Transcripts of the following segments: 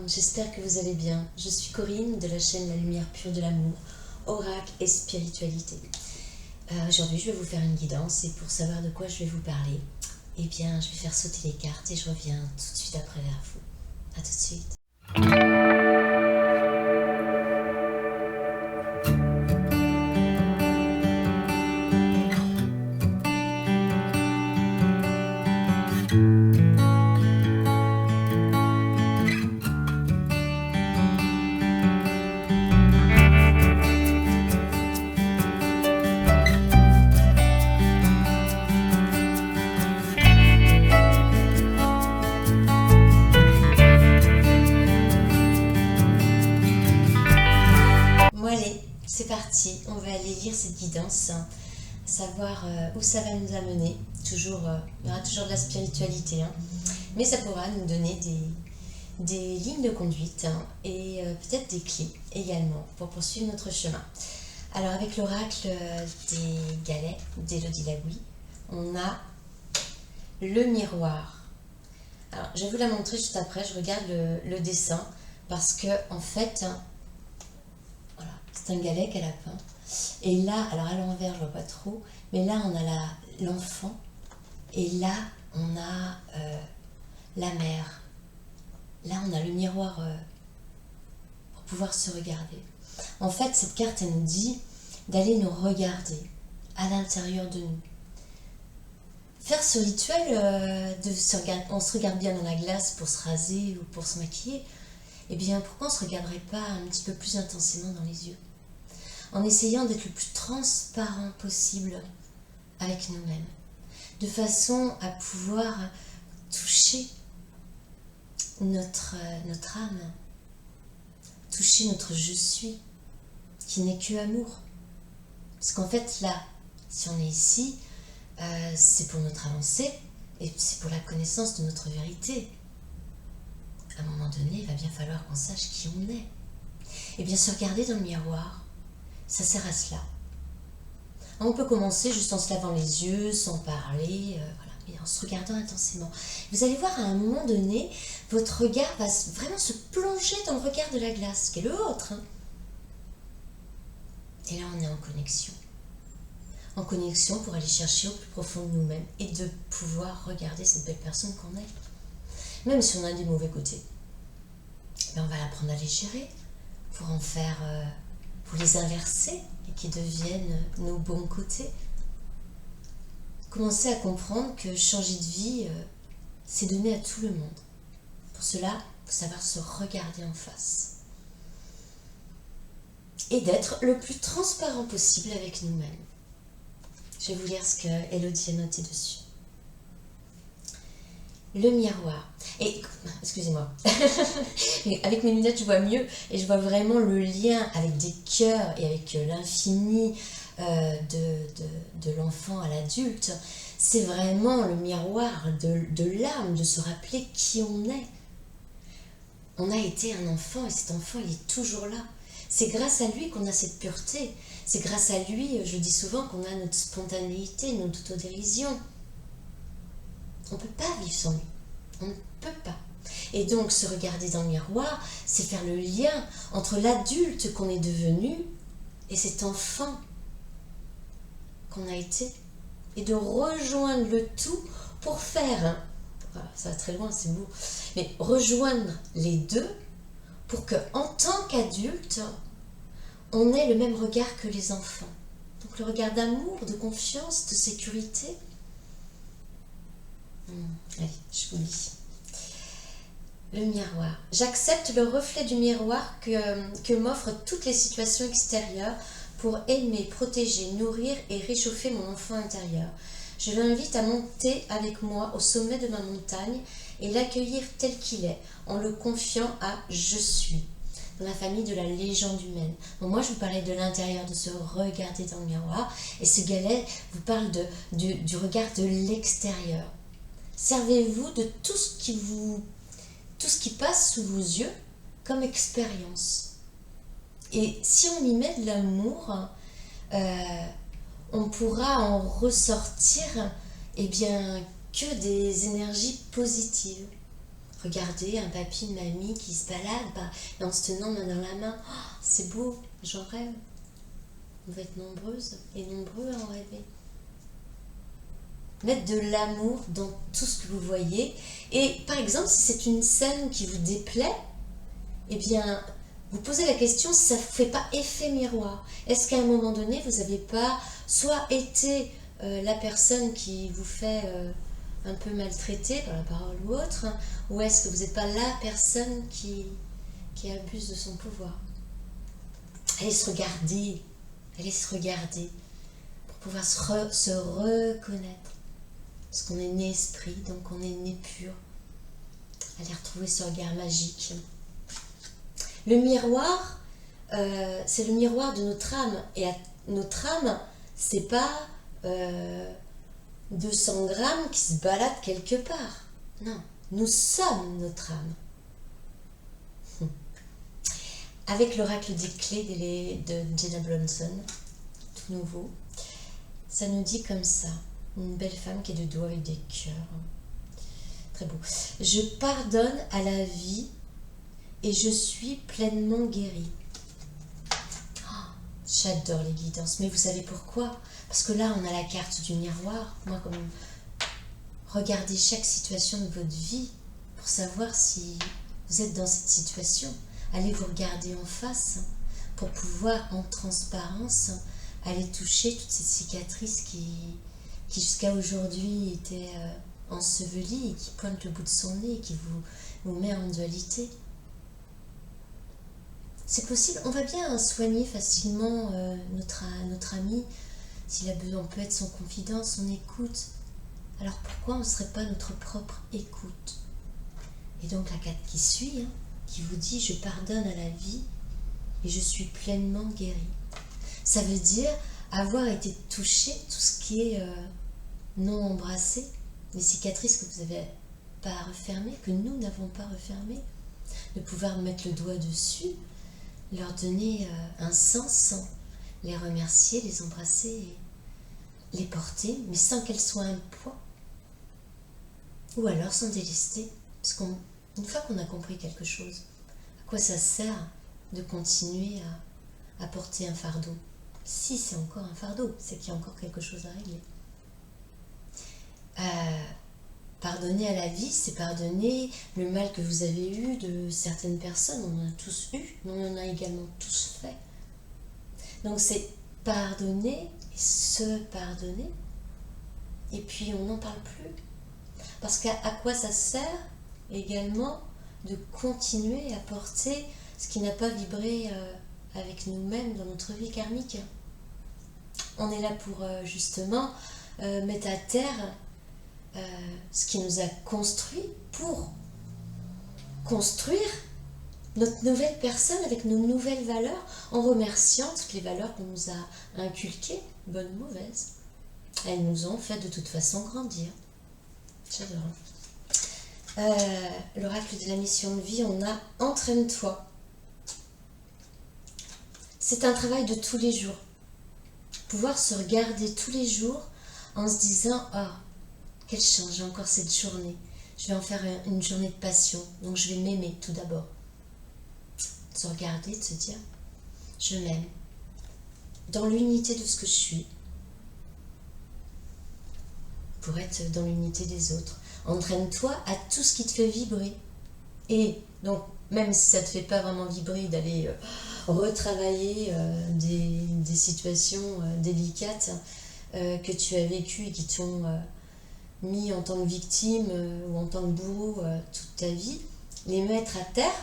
j'espère que vous allez bien. Je suis Corinne de la chaîne La Lumière Pure de l'Amour, Oracle et Spiritualité. Aujourd'hui, je vais vous faire une guidance et pour savoir de quoi je vais vous parler, eh bien, je vais faire sauter les cartes et je reviens tout de suite après vers vous. A tout de suite. Allez, c'est parti, on va aller lire cette guidance, savoir où ça va nous amener. Toujours, il y aura toujours de la spiritualité, mais ça pourra nous donner des lignes de conduite et peut-être des clés également pour poursuivre notre chemin. Alors avec l'oracle des galets d'Élodie Lagouille, on a le miroir. Alors je vais vous la montrer juste après, je regarde le dessin parce que en fait... C'est un galet qu'elle a peint. Et là, alors à l'envers, je vois pas trop, mais là, on a l'enfant. Et là, on a la mère. Là, on a le miroir pour pouvoir se regarder. En fait, cette carte, elle nous dit d'aller nous regarder à l'intérieur de nous. Faire ce rituel on se regarde bien dans la glace pour se raser ou pour se maquiller. Eh bien, pourquoi on ne se regarderait pas un petit peu plus intensément dans les yeux, en essayant d'être le plus transparent possible avec nous-mêmes, de façon à pouvoir toucher notre âme, toucher notre je suis, qui n'est que amour. Parce qu'en fait, là, si on est ici, c'est pour notre avancée et c'est pour la connaissance de notre vérité. À un moment donné, il va bien falloir qu'on sache qui on est. Et bien se regarder dans le miroir, ça sert à cela. On peut commencer juste en se lavant les yeux, sans parler, et en se regardant intensément. Vous allez voir, à un moment donné, votre regard va vraiment se plonger dans le regard de la glace, qui est le vôtre. Et là, on est en connexion. En connexion pour aller chercher au plus profond de nous-mêmes et de pouvoir regarder cette belle personne qu'on est. Même si on a des mauvais côtés, on va apprendre à les gérer pour en faire, pour les inverser et qu'ils deviennent nos bons côtés. Commencer à comprendre que changer de vie, c'est donner à tout le monde. Pour cela, il faut savoir se regarder en face et d'être le plus transparent possible avec nous-mêmes. Je vais vous lire ce que Élodie a noté dessus. Le miroir. Et, excusez-moi, avec mes lunettes, je vois mieux et je vois vraiment le lien avec des cœurs et avec l'infini de l'enfant à l'adulte. C'est vraiment le miroir de l'âme, de se rappeler qui on est. On a été un enfant et cet enfant, il est toujours là. C'est grâce à lui qu'on a cette pureté. C'est grâce à lui, je dis souvent, qu'on a notre spontanéité, notre autodérision. On ne peut pas vivre sans lui. On ne peut pas. Et donc, se regarder dans le miroir, c'est faire le lien entre l'adulte qu'on est devenu et cet enfant qu'on a été. Et de rejoindre le tout pour faire, ça va très loin, c'est beau, mais rejoindre les deux pour qu'en tant qu'adulte, on ait le même regard que les enfants. Donc, le regard d'amour, de confiance, de sécurité. Allez, je vous lis. Le miroir. J'accepte le reflet du miroir que m'offrent toutes les situations extérieures pour aimer, protéger, nourrir et réchauffer mon enfant intérieur. Je l'invite à monter avec moi au sommet de ma montagne et l'accueillir tel qu'il est, en le confiant à « je suis », dans la famille de la légende humaine. Donc moi, je vous parlais de l'intérieur, de se regarder dans le miroir, et ce galet vous parle du regard de l'extérieur. Servez-vous de tout ce qui passe sous vos yeux comme expérience. Et si on y met de l'amour, on pourra en ressortir que des énergies positives. Regarder un papy, une mamie qui se balade et en se tenant main dans la main. Oh, c'est beau, j'en rêve. On va être nombreuses et nombreux à en rêver. Mettre de l'amour dans tout ce que vous voyez. Et par exemple, si c'est une scène qui vous déplaît, eh bien, vous posez la question si ça ne fait pas effet miroir. Est-ce qu'à un moment donné, vous n'avez pas soit été la personne qui vous fait un peu maltraiter par la parole ou autre, ou est-ce que vous n'êtes pas la personne qui abuse de son pouvoir? Allez se regarder, pour pouvoir se reconnaître. Parce qu'on est né esprit, donc on est né pur. Allez retrouver ce regard magique. Le miroir, c'est le miroir de notre âme. Et notre âme, c'est pas 200 grammes qui se baladent quelque part. Non, nous sommes notre âme. Avec l'oracle des clés de Jenna Blonson, tout nouveau, ça nous dit comme ça. Une belle femme qui est de dos avec des cœurs. Très beau. Je pardonne à la vie et je suis pleinement guérie. Oh, j'adore les guidances. Mais vous savez pourquoi? Parce que là, on a la carte du miroir. Moi, comme regardez chaque situation de votre vie pour savoir si vous êtes dans cette situation. Allez vous regarder en face pour pouvoir, en transparence, aller toucher toutes ces cicatrices qui jusqu'à aujourd'hui étaient ensevelies et qui pointent le bout de son nez et qui vous met en dualité. C'est possible, on va bien soigner facilement notre ami. S'il a besoin, on peut être son confident, son écoute. Alors pourquoi on ne serait pas notre propre écoute? Et donc la carte qui suit, qui vous dit « Je pardonne à la vie et je suis pleinement guérie ». Ça veut dire avoir été touché, tout ce qui est non embrassé, les cicatrices que vous n'avez pas refermées, que nous n'avons pas refermées, de pouvoir mettre le doigt dessus, leur donner un sens, les remercier, les embrasser, et les porter, mais sans qu'elles soient un poids. Ou alors sans délester, parce qu'une fois qu'on a compris quelque chose, à quoi ça sert de continuer à porter un fardeau? Si c'est encore un fardeau, c'est qu'il y a encore quelque chose à régler. Pardonner à la vie, c'est pardonner le mal que vous avez eu de certaines personnes. On en a tous eu, mais on en a également tous fait. Donc c'est pardonner et se pardonner. Et puis on n'en parle plus. Parce qu'à quoi ça sert également de continuer à porter ce qui n'a pas vibré avec nous-mêmes dans notre vie karmique. On est là pour justement mettre à terre ce qui nous a construit pour construire notre nouvelle personne avec nos nouvelles valeurs, en remerciant toutes les valeurs qu'on nous a inculquées, bonnes ou mauvaises. Elles nous ont fait de toute façon grandir. J'adore. L'oracle de la mission de vie, on a « Entraîne-toi ». C'est un travail de tous les jours. Pouvoir se regarder tous les jours en se disant « Oh, quelle chance, j'ai encore cette journée. Je vais en faire une journée de passion, donc je vais m'aimer tout d'abord. » De se regarder, de se dire « Je m'aime. » Dans l'unité de ce que je suis. Pour être dans l'unité des autres. Entraîne-toi à tout ce qui te fait vibrer. Et donc, même si ça ne te fait pas vraiment vibrer, d'aller retravailler des situations délicates que tu as vécues et qui t'ont mis en tant que victime ou en tant que bourreau toute ta vie, les mettre à terre,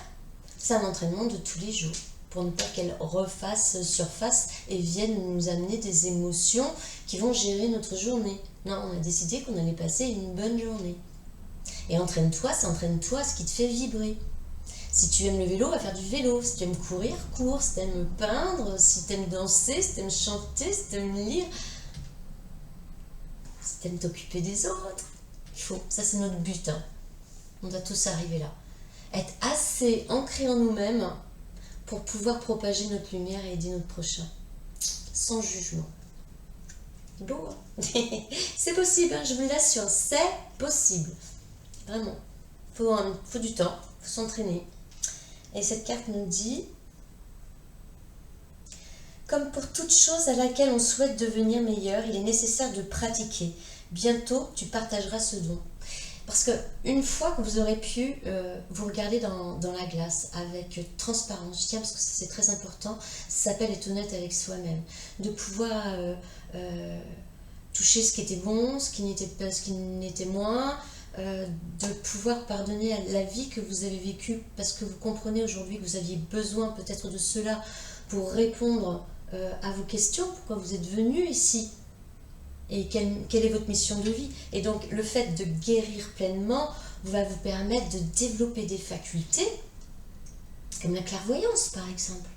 c'est un entraînement de tous les jours pour ne pas qu'elles refassent surface et viennent nous amener des émotions qui vont gérer notre journée. Non, on a décidé qu'on allait passer une bonne journée. Et entraîne-toi, c'est entraîne-toi à ce qui te fait vibrer. Si tu aimes le vélo, va faire du vélo. Si tu aimes courir, cours. Si tu aimes peindre, si tu aimes danser, si tu aimes chanter, si tu aimes lire, si tu aimes t'occuper des autres. Il faut, ça c'est notre but. On doit tous arriver là. Être assez ancré en nous-mêmes pour pouvoir propager notre lumière et aider notre prochain. Sans jugement. C'est beau, hein? C'est possible, je vous l'assure, c'est possible. Vraiment. faut du temps, il faut s'entraîner. Et cette carte nous dit, comme pour toute chose à laquelle on souhaite devenir meilleur, il est nécessaire de pratiquer. Bientôt, tu partageras ce don. Parce que une fois que vous aurez pu vous regarder dans la glace avec transparence, je tiens parce que c'est très important, ça s'appelle être honnête avec soi-même, de pouvoir toucher ce qui était bon, ce qui n'était moins, de pouvoir pardonner à la vie que vous avez vécue parce que vous comprenez aujourd'hui que vous aviez besoin peut-être de cela pour répondre à vos questions, pourquoi vous êtes venu ici et quelle est votre mission de vie. Et donc le fait de guérir pleinement va vous permettre de développer des facultés comme la clairvoyance par exemple.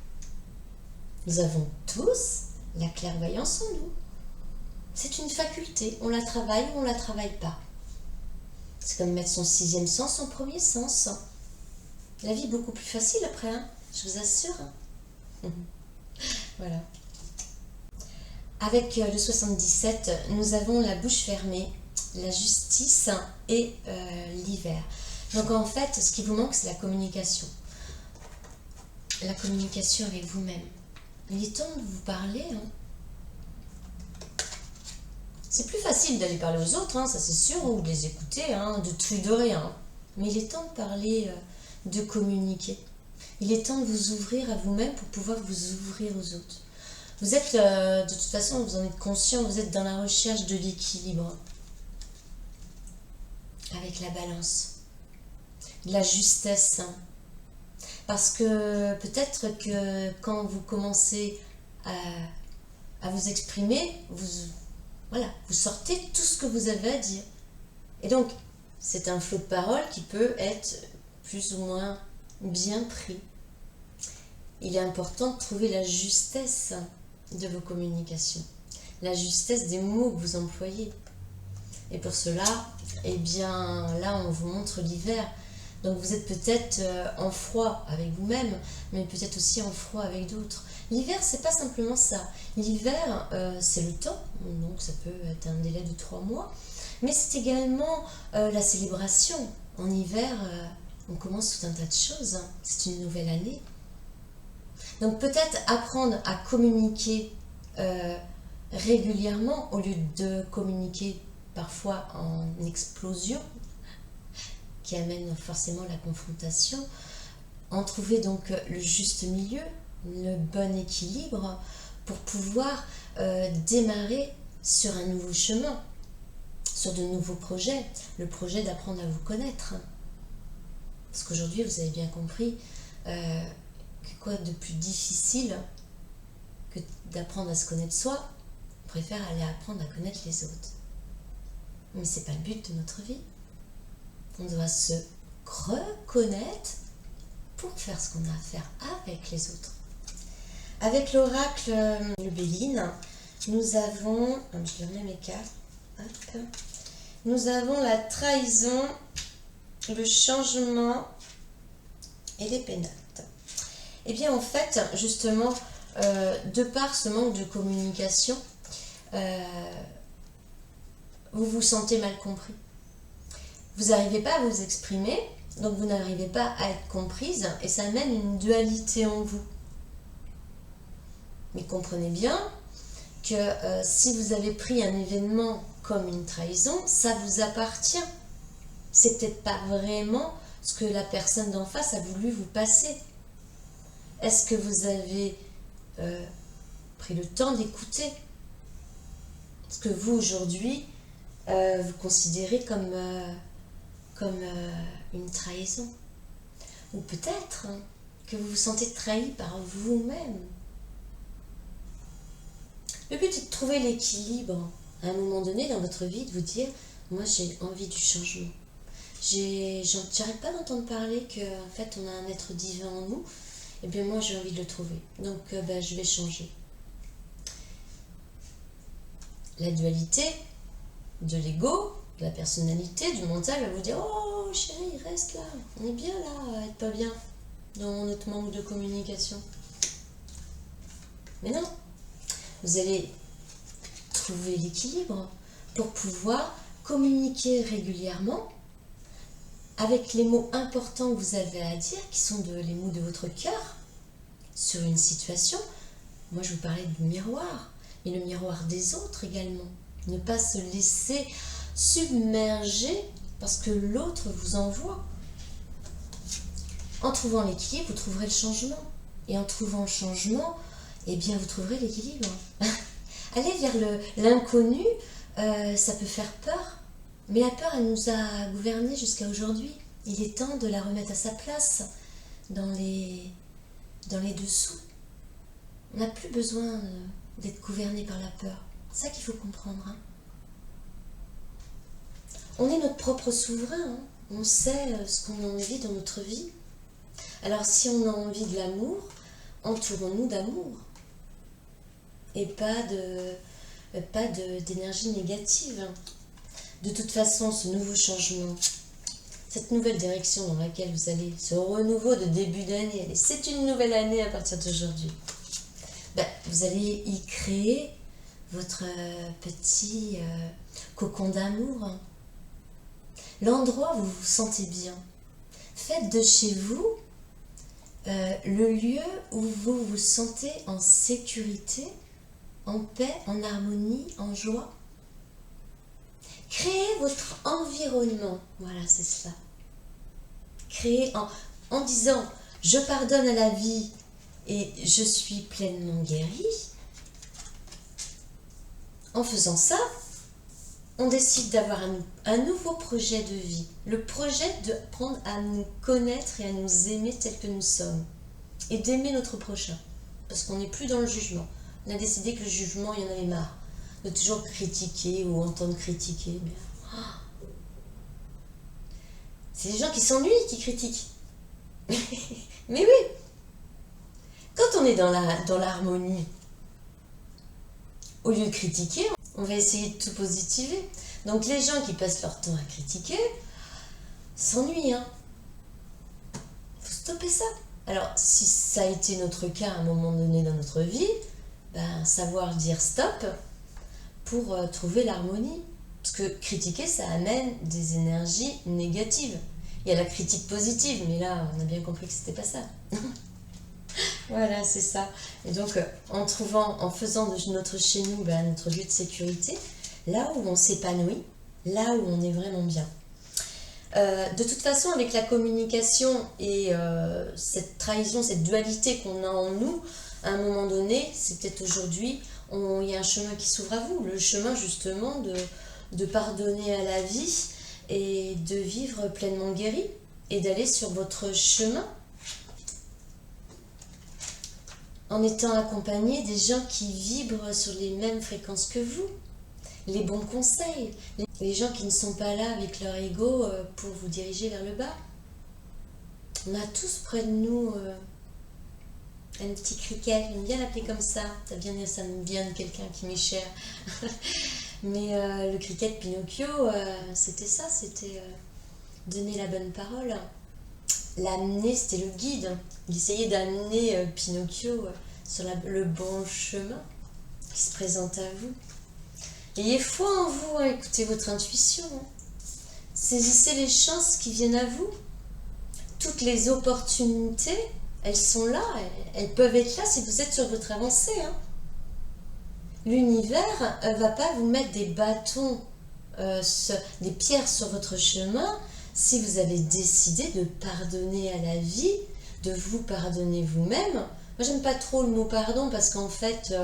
Nous avons tous la clairvoyance en nous. C'est une faculté, on la travaille ou on ne la travaille pas. C'est comme mettre son sixième sens, son premier sens. La vie est beaucoup plus facile après, hein, je vous assure. Voilà. Avec le 77, nous avons la bouche fermée, la justice et l'hiver. Donc en fait, ce qui vous manque, c'est la communication. La communication avec vous-même. Il est temps de vous parler. Hein. C'est plus facile d'aller parler aux autres, hein, ça c'est sûr, ou de les écouter, hein, de tout et de rien. Mais il est temps de parler, de communiquer. Il est temps de vous ouvrir à vous-même pour pouvoir vous ouvrir aux autres. Vous êtes, de toute façon, vous en êtes conscient, vous êtes dans la recherche de l'équilibre. Avec la balance. De la justesse. Parce que peut-être que quand vous commencez à vous exprimer, vous sortez tout ce que vous avez à dire. Et donc, c'est un flot de parole qui peut être plus ou moins bien pris. Il est important de trouver la justesse de vos communications, la justesse des mots que vous employez. Et pour cela, eh bien, là, on vous montre l'hiver. Donc, vous êtes peut-être en froid avec vous-même, mais peut-être aussi en froid avec d'autres. L'hiver, c'est pas simplement ça. L'hiver, c'est le temps, donc ça peut être un délai de 3 mois, mais c'est également la célébration. En hiver, on commence tout un tas de choses. C'est une nouvelle année. Donc peut-être apprendre à communiquer régulièrement au lieu de communiquer parfois en explosion qui amène forcément la confrontation. En trouver donc le juste milieu, le bon équilibre pour pouvoir démarrer sur un nouveau chemin, sur de nouveaux projets, le projet d'apprendre à vous connaître. Parce qu'aujourd'hui, vous avez bien compris que quoi de plus difficile que d'apprendre à se connaître soi, on préfère aller apprendre à connaître les autres. Mais c'est pas le but de notre vie. On doit se reconnaître pour faire ce qu'on a à faire avec les autres. Avec l'oracle le Béline, nous avons, je vais remettre mes cartes, hop. Nous avons la trahison, le changement et les pénates. Et bien en fait, justement, de par ce manque de communication, vous vous sentez mal compris. Vous n'arrivez pas à vous exprimer, donc vous n'arrivez pas à être comprise, et ça amène une dualité en vous. Mais comprenez bien que si vous avez pris un événement comme une trahison, ça vous appartient. C'est peut-être pas vraiment ce que la personne d'en face a voulu vous passer. Est-ce que vous avez pris le temps d'écouter ce que vous, aujourd'hui, vous considérez comme une trahison? Ou peut-être que vous vous sentez trahi par vous-même. Le but est de trouver l'équilibre à un moment donné dans votre vie, de vous dire, moi j'ai envie du changement. J'arrête pas d'entendre parler qu'en fait on a un être divin en nous, et bien moi j'ai envie de le trouver. Donc je vais changer. La dualité de l'ego, de la personnalité, du mental va vous dire, oh chérie, reste là, on est bien là, à être pas bien dans notre manque de communication. Mais non, vous allez trouver l'équilibre pour pouvoir communiquer régulièrement avec les mots importants que vous avez à dire, qui sont les mots de votre cœur, sur une situation. Moi, je vous parlais du miroir, et le miroir des autres également. Ne pas se laisser submerger parce que l'autre vous envoie. En trouvant l'équilibre, vous trouverez le changement. Et en trouvant le changement, eh bien, vous trouverez l'équilibre. Aller vers l'inconnu, ça peut faire peur. Mais la peur, elle nous a gouvernés jusqu'à aujourd'hui. Il est temps de la remettre à sa place dans les dessous. On n'a plus besoin d'être gouverné par la peur. C'est ça qu'il faut comprendre. Hein. On est notre propre souverain. Hein. On sait ce qu'on a envie dans notre vie. Alors si on a envie de l'amour, entourons-nous d'amour. Et pas d'énergie négative. De toute façon, ce nouveau changement, cette nouvelle direction dans laquelle vous allez, ce renouveau de début d'année, c'est une nouvelle année à partir d'aujourd'hui. Vous allez y créer votre petit cocon d'amour. L'endroit où vous vous sentez bien. Faites de chez vous le lieu où vous vous sentez en sécurité, en paix, en harmonie, en joie. Créez votre environnement. Voilà, c'est cela. Créez en disant « Je pardonne à la vie et je suis pleinement guérie ». En faisant ça, on décide d'avoir un nouveau projet de vie. Le projet d'apprendre à nous connaître et à nous aimer tels que nous sommes. Et d'aimer notre prochain. Parce qu'on n'est plus dans le jugement. On a décidé que le jugement, il y en avait marre. De toujours critiquer ou entendre critiquer. C'est les gens qui s'ennuient qui critiquent. Mais oui. Quand on est dans l'harmonie, au lieu de critiquer, on va essayer de tout positiver. Donc les gens qui passent leur temps à critiquer s'ennuient. Hein. Faut stopper ça. Alors si ça a été notre cas à un moment donné dans notre vie, savoir dire stop pour trouver l'harmonie. Parce que critiquer, ça amène des énergies négatives. Il y a la critique positive, mais là, on a bien compris que c'était pas ça. Voilà, c'est ça. Et donc, en faisant de notre chez nous notre lieu de sécurité, là où on s'épanouit, là où on est vraiment bien. De toute façon, avec la communication et cette trahison, cette dualité qu'on a en nous, à un moment donné, c'est peut-être aujourd'hui, il y a un chemin qui s'ouvre à vous. Le chemin, justement, de pardonner à la vie et de vivre pleinement guéri et d'aller sur votre chemin en étant accompagné des gens qui vibrent sur les mêmes fréquences que vous, les bons conseils, les gens qui ne sont pas là avec leur ego pour vous diriger vers le bas. On a tous près de nous un petit criquet, j'aime bien l'appeler comme ça, ça me vient de quelqu'un qui m'est cher. Mais le criquet de Pinocchio, c'était ça, c'était donner la bonne parole. L'amener, c'était le guide. Il essayait d'amener Pinocchio sur le bon chemin qui se présente à vous. Ayez foi en vous, hein, écoutez votre intuition. Hein. Saisissez les chances qui viennent à vous. Toutes les opportunités, elles sont là, elles peuvent être là si vous êtes sur votre avancée. Hein. L'univers ne va pas vous mettre des bâtons, des pierres sur votre chemin si vous avez décidé de pardonner à la vie, de vous pardonner vous-même. Moi, j'aime pas trop le mot pardon parce qu'en fait,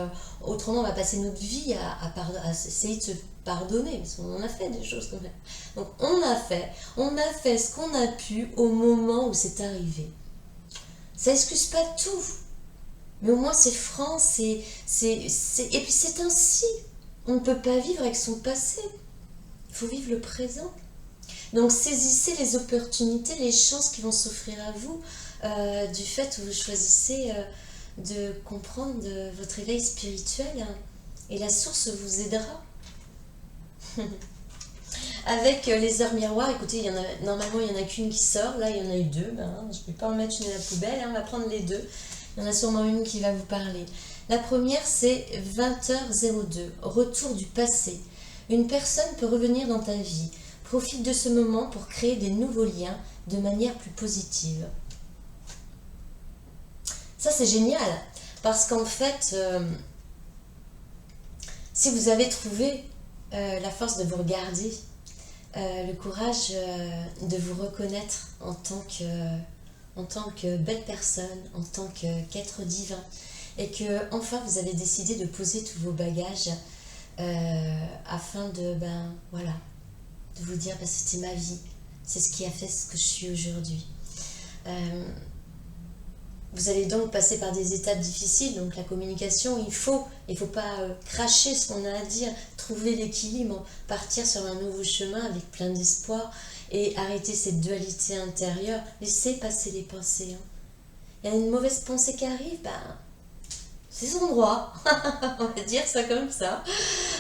autrement, on va passer notre vie à essayer de se pardonner parce qu'on en a fait des choses comme ça. Donc, on a fait ce qu'on a pu au moment où c'est arrivé. Ça excuse pas tout. Mais au moins c'est franc, et puis c'est ainsi. On ne peut pas vivre avec son passé. Il faut vivre le présent. Donc saisissez les opportunités, les chances qui vont s'offrir à vous du fait où vous choisissez de comprendre votre éveil spirituel hein, et la source vous aidera. Avec les heures miroirs, écoutez, normalement il n'y en a qu'une qui sort, là il y en a eu deux, je ne vais pas en mettre une à la poubelle, hein, on va prendre les deux. Il y en a sûrement une qui va vous parler. La première, c'est 20h02, retour du passé. Une personne peut revenir dans ta vie. Profite de ce moment pour créer des nouveaux liens de manière plus positive. Ça, c'est génial, parce qu'en fait, si vous avez trouvé la force de vous regarder, le courage de vous reconnaître en tant que belle personne, en tant qu'être divin, et que enfin vous avez décidé de poser tous vos bagages afin de, voilà, de vous dire, c'était ma vie, c'est ce qui a fait ce que je suis aujourd'hui. Vous allez donc passer par des étapes difficiles, donc la communication, il faut pas cracher ce qu'on a à dire, trouver l'équilibre, partir sur un nouveau chemin avec plein d'espoir et arrêter cette dualité intérieure, laisser passer les pensées. Il y a une mauvaise pensée qui arrive, c'est son droit, on va dire ça comme ça,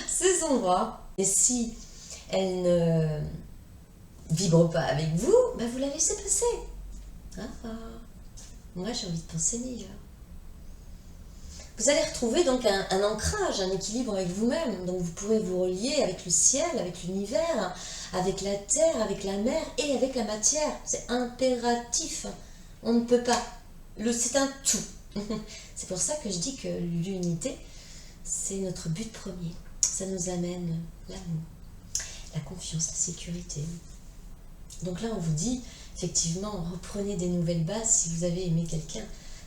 c'est son droit. Et si elle ne vibre pas avec vous, vous la laissez passer. Moi, j'ai envie de penser meilleur. Vous allez retrouver donc un ancrage, un équilibre avec vous-même. Donc vous pourrez vous relier avec le ciel, avec l'univers, avec la terre, avec la mer et avec la matière. C'est impératif. On ne peut pas. C'est un tout. C'est pour ça que je dis que l'unité, c'est notre but premier. Ça nous amène l'amour, la confiance, la sécurité. Donc là, on vous dit, effectivement, reprenez des nouvelles bases si vous avez aimé quelqu'un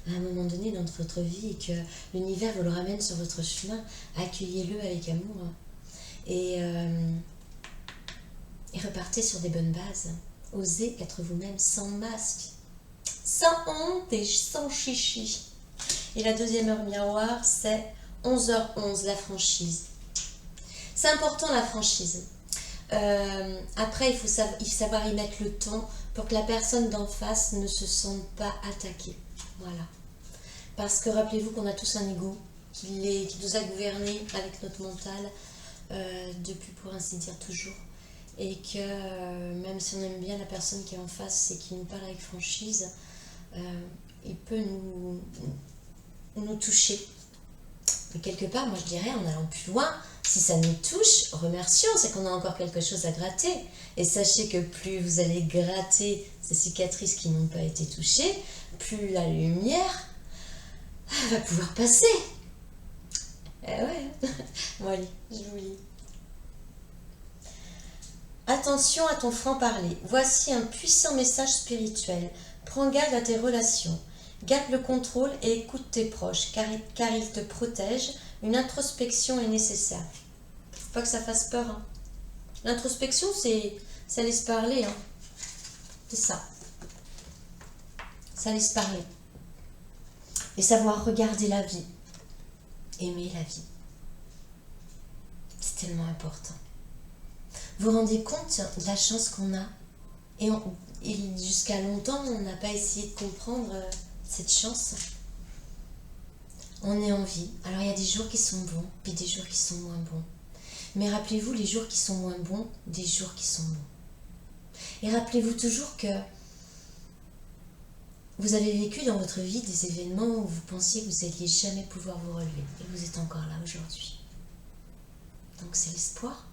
à un moment donné dans votre vie et que l'univers vous le ramène sur votre chemin, accueillez-le avec amour et repartez sur des bonnes bases. Osez être vous-même sans masque, sans honte et sans chichi. Et la deuxième heure miroir, c'est 11h11, la franchise. C'est important la franchise. Après, il faut savoir y mettre le temps pour que la personne d'en face ne se sente pas attaquée. Voilà. Parce que rappelez-vous qu'on a tous un ego qui nous a gouvernés avec notre mental depuis, pour ainsi dire, toujours. Et que même si on aime bien la personne qui est en face et qui nous parle avec franchise, il peut nous toucher. Mais quelque part, moi je dirais, en allant plus loin, si ça nous touche, remercions, c'est qu'on a encore quelque chose à gratter. Et sachez que plus vous allez gratter ces cicatrices qui n'ont pas été touchées, plus la lumière va pouvoir passer. Eh ouais. Bon allez, je vous lis. Attention à ton franc-parler. Voici un puissant message spirituel. Prends garde à tes relations. Garde le contrôle et écoute tes proches, car ils te protègent. Une introspection est nécessaire. Faut pas que ça fasse peur. L'introspection, ça laisse parler. C'est ça. Ça laisse parler. Et savoir regarder la vie. Aimer la vie. C'est tellement important. Vous vous rendez compte de la chance qu'on a et jusqu'à longtemps, on n'a pas essayé de comprendre cette chance. On est en vie. Alors il y a des jours qui sont bons, puis des jours qui sont moins bons. Mais rappelez-vous les jours qui sont moins bons, des jours qui sont bons. Et rappelez-vous toujours que vous avez vécu dans votre vie des événements où vous pensiez que vous n'alliez jamais pouvoir vous relever. Et vous êtes encore là aujourd'hui. Donc c'est l'espoir.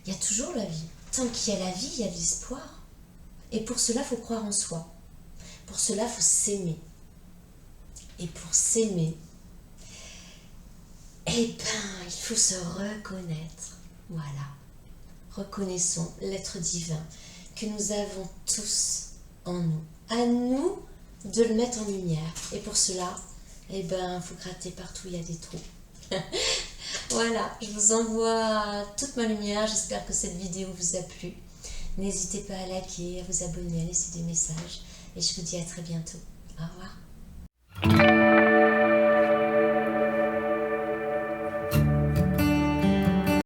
Il y a toujours la vie. Tant qu'il y a la vie, il y a de l'espoir. Et pour cela, il faut croire en soi. Pour cela, il faut s'aimer. Et pour s'aimer, il faut se reconnaître. Voilà. Reconnaissons l'être divin que nous avons tous en nous. À nous de le mettre en lumière. Et pour cela, il faut gratter partout, il y a des trous. Voilà, je vous envoie toute ma lumière. J'espère que cette vidéo vous a plu. N'hésitez pas à liker, à vous abonner, à laisser des messages. Et je vous dis à très bientôt. Au revoir.